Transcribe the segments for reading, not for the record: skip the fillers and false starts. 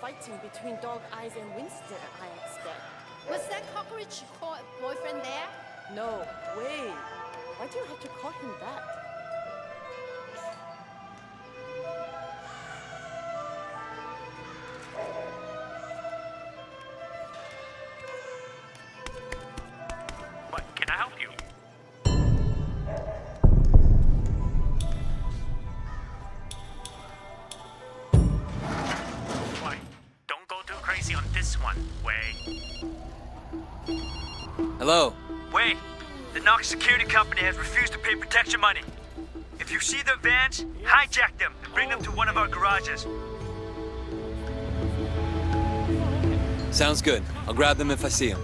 fighting between Dog Eyes and Winston, I expect. Was that cockroach called boyfriend there? No, wait. Why do you have to call him that? What? Can I help you? Why? Don't go too crazy on this one, Wei. Hello? Wei, the Knox security company has refused to pay protection money. If you see their vans, hijack them and bring them to one of our garages. Sounds good. I'll grab them if I see them.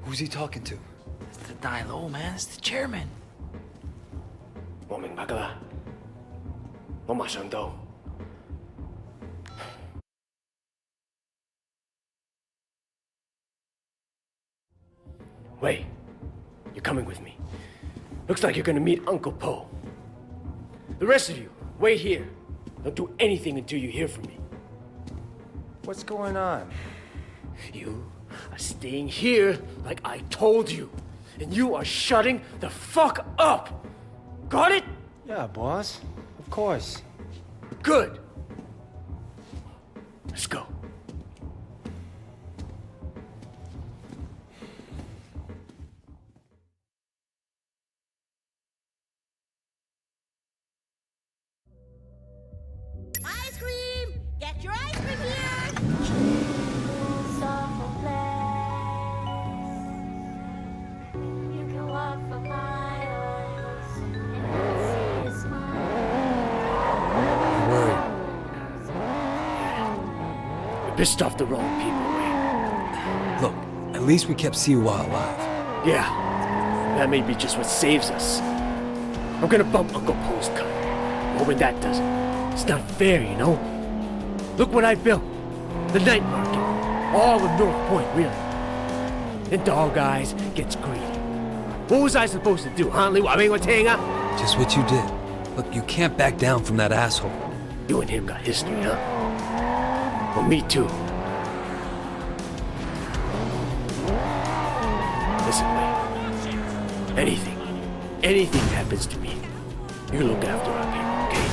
Who's he talking to? It's the die low, man. It's the chairman. 我明白㗎啦，我馬上到。Wait, you're coming with me. Looks like you're gonna meet Uncle Po. The rest of you, wait here. Don't do anything until you hear from me. What's going on? You are staying here like I told you. And you are shutting the fuck up. Got it? Yeah, boss. Of course. Good. Let's go. Ice cream! Get your ice cream here! Soft place. You can walk for miles and see a smile. I'm worried. You pissed off the wrong people, Wayne. Look, at least we kept Siwa alive. Yeah, that may be just what saves us. I'm gonna bump Uncle Po's cut. Hoping that does it. It's not fair, you know? Look what I built. The night market. All of North Point, really. Then Dog Eyes gets greedy. What was I supposed to do, huh, Lee? Just what you did. Look, you can't back down from that asshole. You and him got history, huh? Well, me too. Listen, Wayne. Anything happens to me, you look after our people, okay?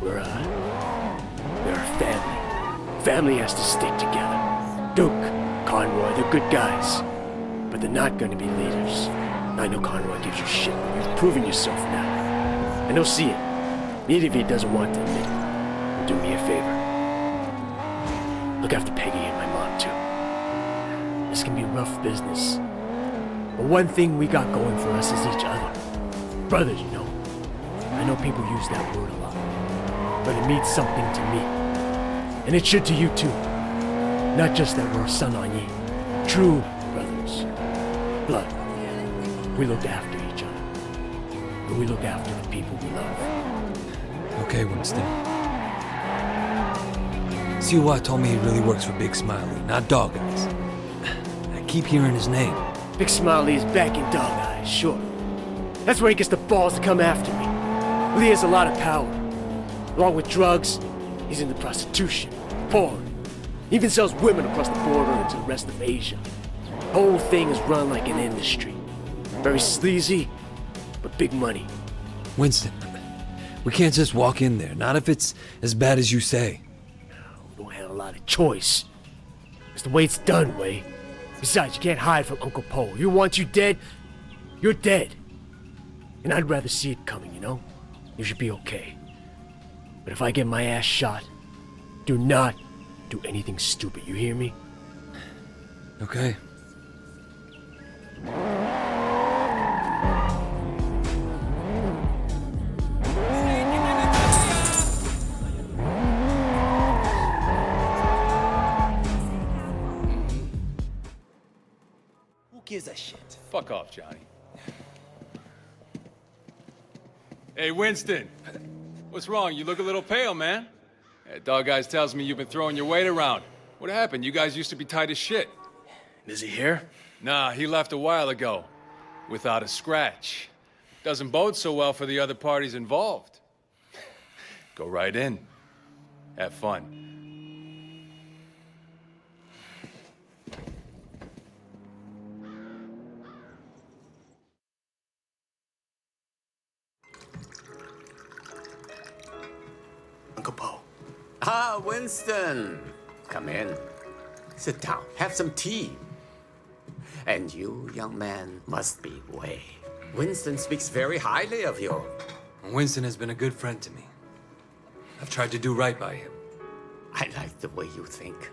We're a family. Family has to stick together. Duke, Conroy, they're good guys. But they're not gonna be leaders. I know Conroy gives you shit, but you've proven yourself now. And he'll see it. Even if he doesn't want to admit it. Do me a favor. Look after Peggy and my mom, too. This can be rough business. But one thing we got going for us is each other. Brothers, you know. I know people use that word a lot. But it means something to me. And it should to you, too. Not just that we're son on ye. True brothers. blood. We look after each other. And we look after the people we love. Okay, Winston. CY told me he really works for Big Smiley, not Dog Eyes. I keep hearing his name. Big Smiley is back in Dog Eyes, sure. That's where he gets the balls to come after me. Lee has a lot of power. Along with drugs, he's into prostitution, porn. He even sells women across the border into the rest of Asia. The whole thing is run like an industry. Very sleazy, but big money. Winston, we can't just walk in there, not if it's as bad as you say. We don't have a lot of choice. It's the way it's done, Way. Besides, you can't hide from Uncle Po. If he wants you dead, you're dead. And I'd rather see it coming, you know? You should be okay. But if I get my ass shot, do not do anything stupid, you hear me? Okay. Who gives a shit? Fuck off, Johnny. Hey, Winston. What's wrong? You look a little pale, man. Dog Eyes tells me you've been throwing your weight around. What happened? You guys used to be tight as shit. Is he here? Nah, he left a while ago. Without a scratch. Doesn't bode so well for the other parties involved. Go right in. Have fun. Uncle Po. Ah, Winston. Come in. Sit down. Have some tea. And you, young man, must be Wei. Winston speaks very highly of you. Winston has been a good friend to me. I've tried to do right by him. I like the way you think.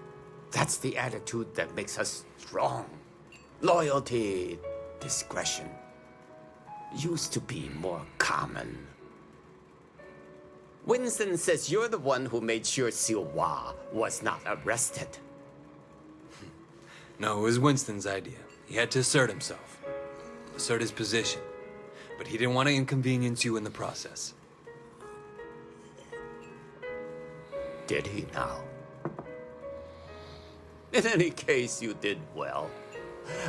That's the attitude that makes us strong. Loyalty, discretion. Used to be more common. Winston says you're the one who made sure Siwa was not arrested. No, it was Winston's idea. He had to assert himself. Assert his position. But he didn't want to inconvenience you in the process. Did he now? In any case, you did well.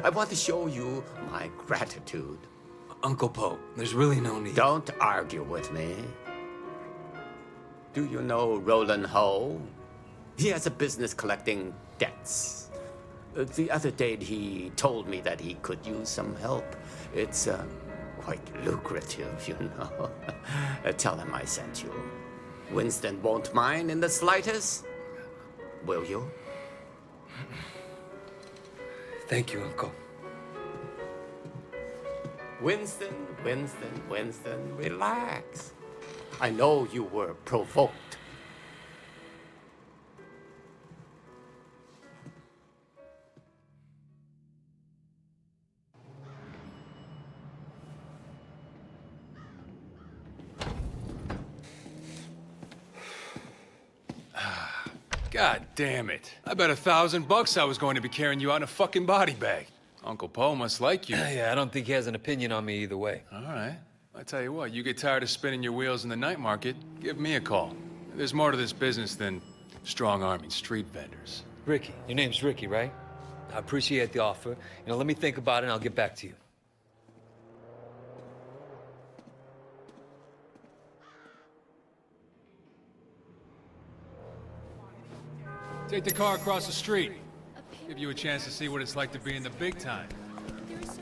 I want to show you my gratitude. Uncle Po, there's really no need. Don't argue with me. Do you know Roland Ho? He has a business collecting debts. The other day, he told me that he could use some help. It's quite lucrative, you know. Tell him I sent you. Winston won't mind in the slightest. Will you? Thank you, Uncle. Winston, relax. I know you were provoked. God damn it. I bet $1,000 I was going to be carrying you out in a fucking body bag. Uncle Po must like you. Yeah, I don't think he has an opinion on me either way. All right. I tell you what, you get tired of spinning your wheels in the night market, give me a call. There's more to this business than strong-arming street vendors. Ricky, your name's Ricky, right? I appreciate the offer. You know, let me think about it and I'll get back to you. Take the car across the street. Give you a chance to see what it's like to be in the big time. Yes.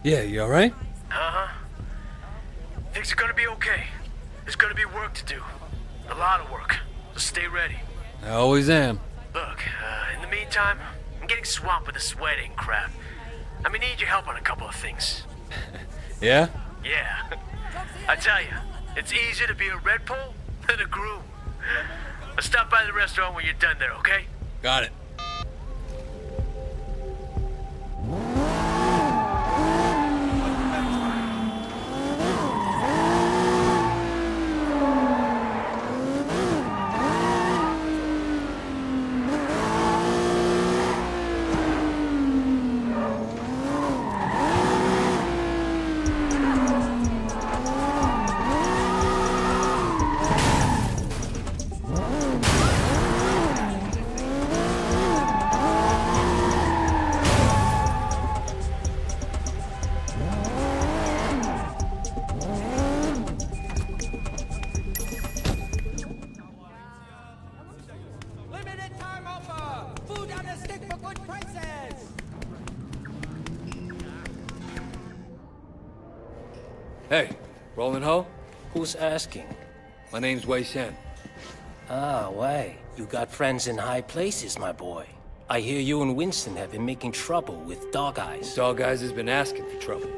Yeah, you all right? Things are gonna be okay. There's gonna be work to do. A lot of work. So stay ready. I always am. Look, in the meantime, I'm getting swamped with this wedding crap. I may need your help on a couple of things. Yeah? Yeah. I tell you, it's easier to be a red pole than a groom. I'll stop by the restaurant when you're done there, okay? Got it. Limited time offer! Food on a stick for good prices! Hey, Roland Ho? Who's asking? My name's Wei Shen. Ah, Wei. You got friends in high places, my boy. I hear you and Winston have been making trouble with Dog Eyes. Dog Eyes has been asking for trouble.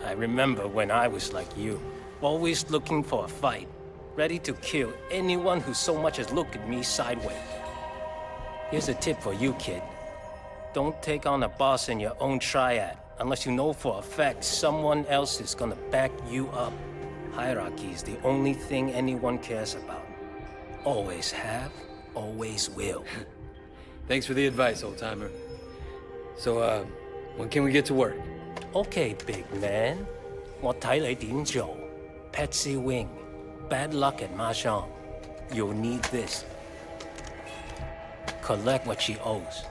I remember when I was like you, always looking for a fight, ready to kill anyone who so much as looked at me sideways. Here's a tip for you, kid. Don't take on a boss in your own triad unless you know for a fact someone else is gonna back you up. Hierarchy is the only thing anyone cares about. Always have, always will. Thanks for the advice, old-timer. So, when can we get to work? Okay, big man. 我睇你點做. Patsy Wing. Bad luck at Mahjong. You'll need this. Collect what she owes.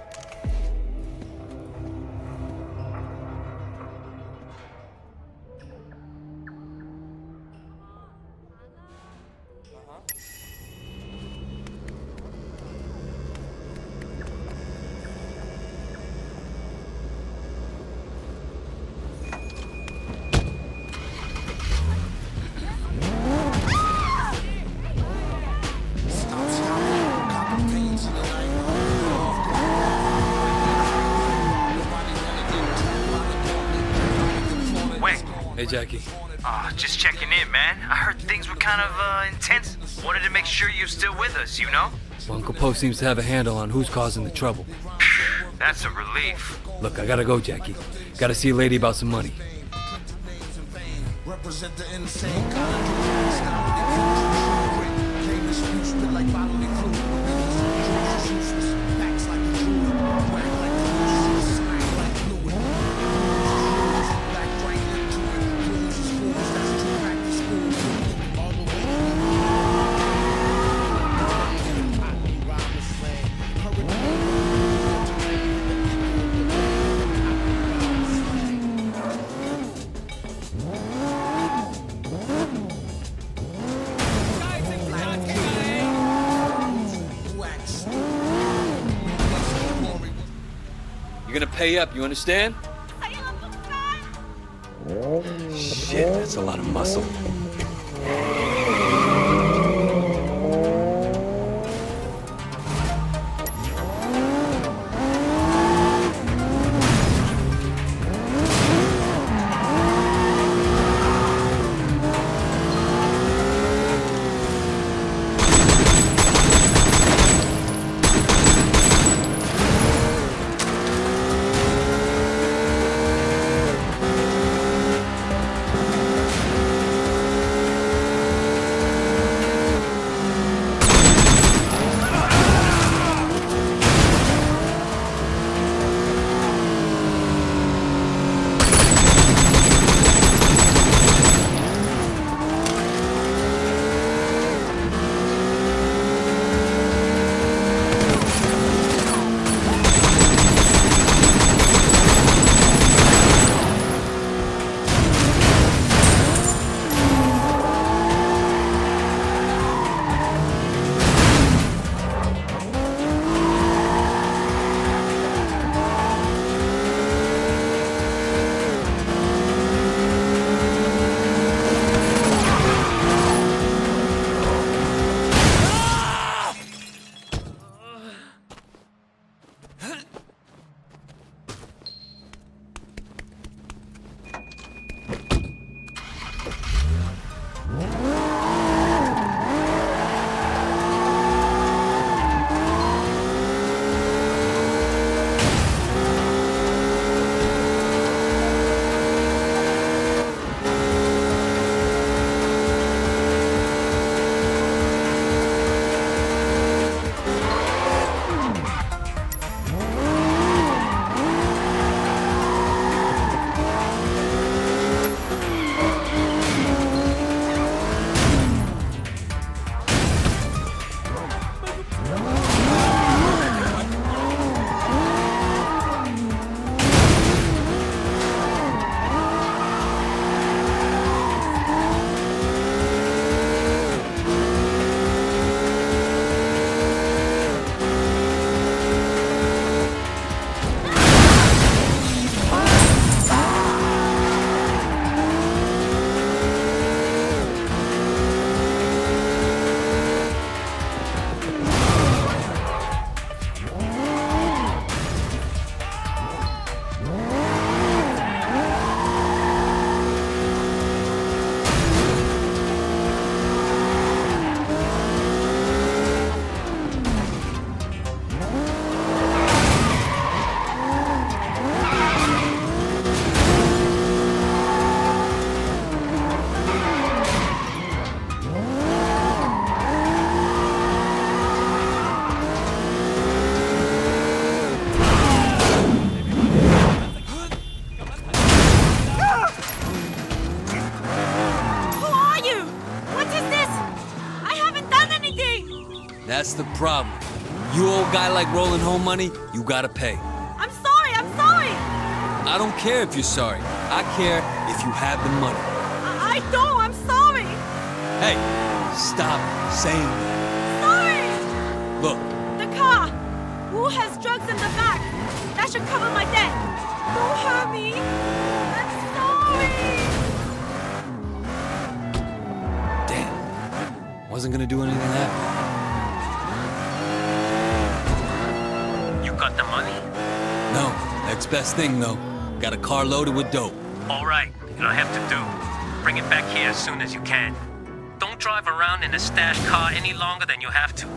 Hey, Jackie. Just checking in, man. I heard things were kind of, intense. Wanted to make sure you're still with us, you know? Well, Uncle Po seems to have a handle on who's causing the trouble. That's a relief. Look, I gotta go, Jackie. Gotta see a lady about some money. Represent the insane kind of style. Came to speak spit like bodily fluid. Facts like a druid. Whack like the slang like fluid. Back right into it. Fools is fools. That's too practice school. All the way. Rhyme is slang. You're gonna pay up, you understand? Shit, that's a lot of muscle. That's the problem. You old guy like rolling home money, you gotta pay. I'm sorry, I'm sorry! I don't care if you're sorry. I care if you have the money. I don't, I'm sorry! Hey, stop saying that. Sorry! Look, The car! Who has drugs in the back? That should cover my debt. Don't hurt me. I'm sorry. damn. Wasn't gonna do anything happen. You got the money? No, next best thing though. Got a car loaded with dope. All right, you'll have to do. Bring it back here as soon as you can. Don't drive around in a stash car any longer than you have to.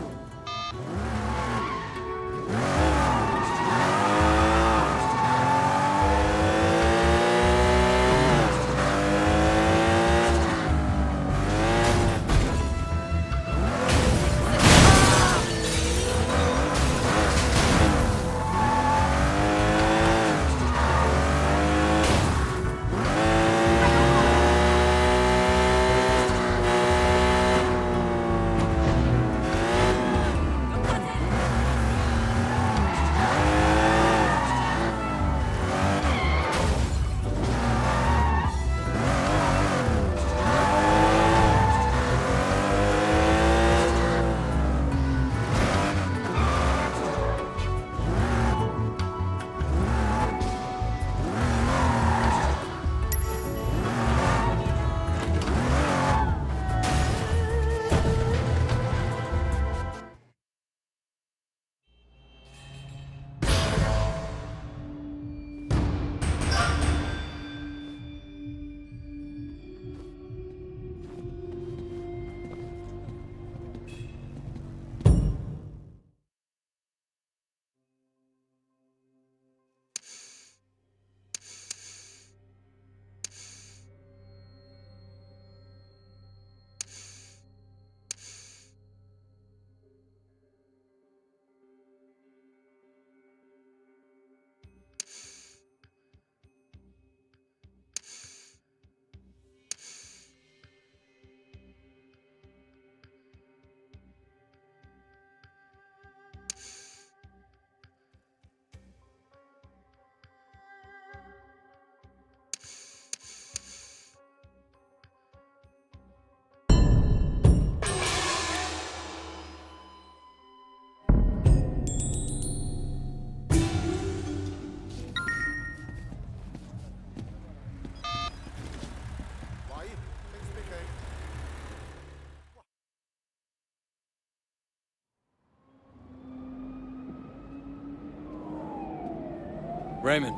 Raymond,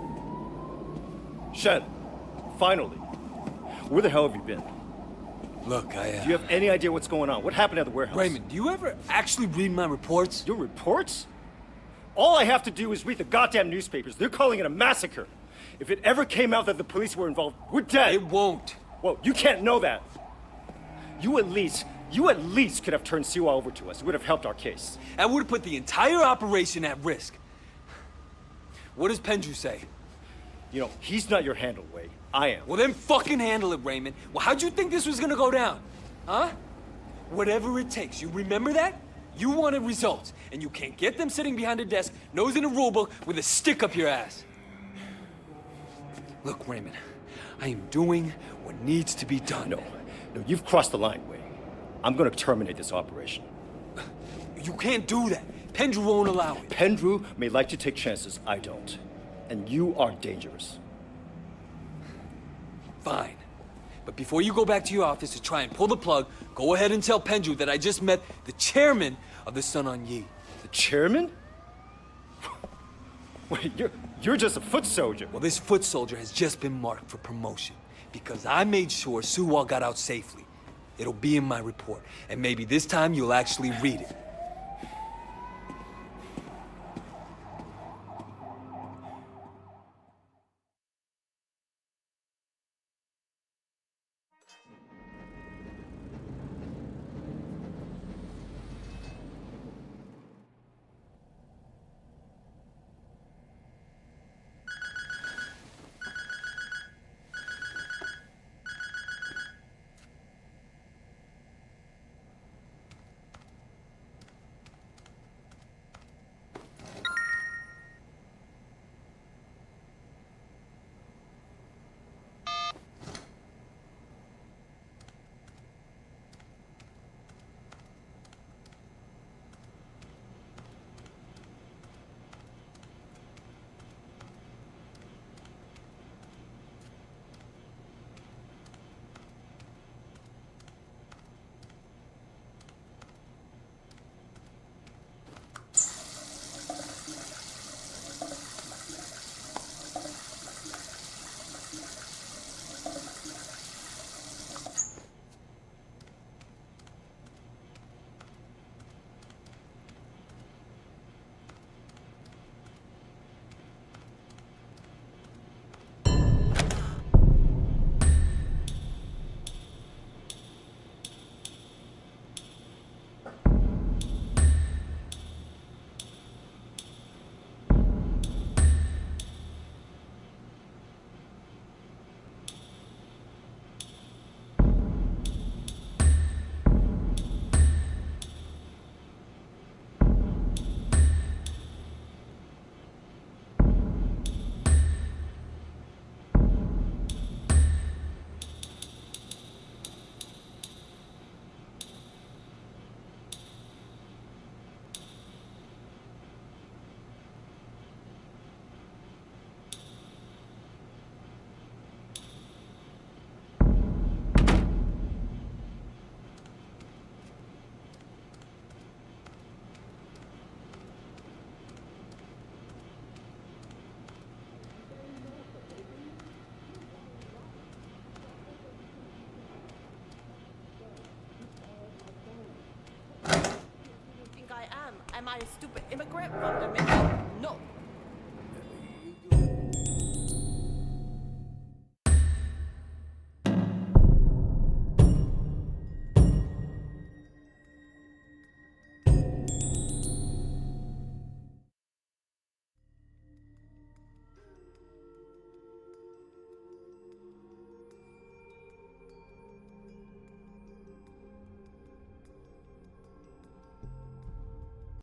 Shen, finally. Where the hell have you been? look, Do you have any idea what's going on? What happened at the warehouse? Raymond, do you ever actually read my reports? Your reports? All I have to do is read the goddamn newspapers. They're calling it a massacre. If it ever came out that the police were involved, we're dead. It won't. Well, you can't know that. You at least could have turned Siwa over to us. It would have helped our case. That would have put the entire operation at risk. What does Pendrew say? You know, he's not your handle, Wei. I am. Well, then fucking handle it, Raymond. Well, how'd you think this was gonna go down? Huh? Whatever it takes. You remember that? You wanted results, and you can't get them sitting behind a desk, nose in a rulebook, with a stick up your ass. Look, Raymond, I am doing what needs to be done. No, you've crossed the line, Wei. I'm gonna terminate this operation. You can't do that. Pendrew won't allow it. Pendrew may like to take chances, I don't. And you are dangerous. Fine. But before you go back to your office to try and pull the plug, go ahead and tell Pendrew that I just met the chairman of the Sun On Yi. The chairman? Wait, you're just a foot soldier. Well, this foot soldier has just been marked for promotion because I made sure Suwa got out safely. It'll be in my report, and maybe this time you'll actually read it. am. Am I a stupid immigrant from Dominican? No.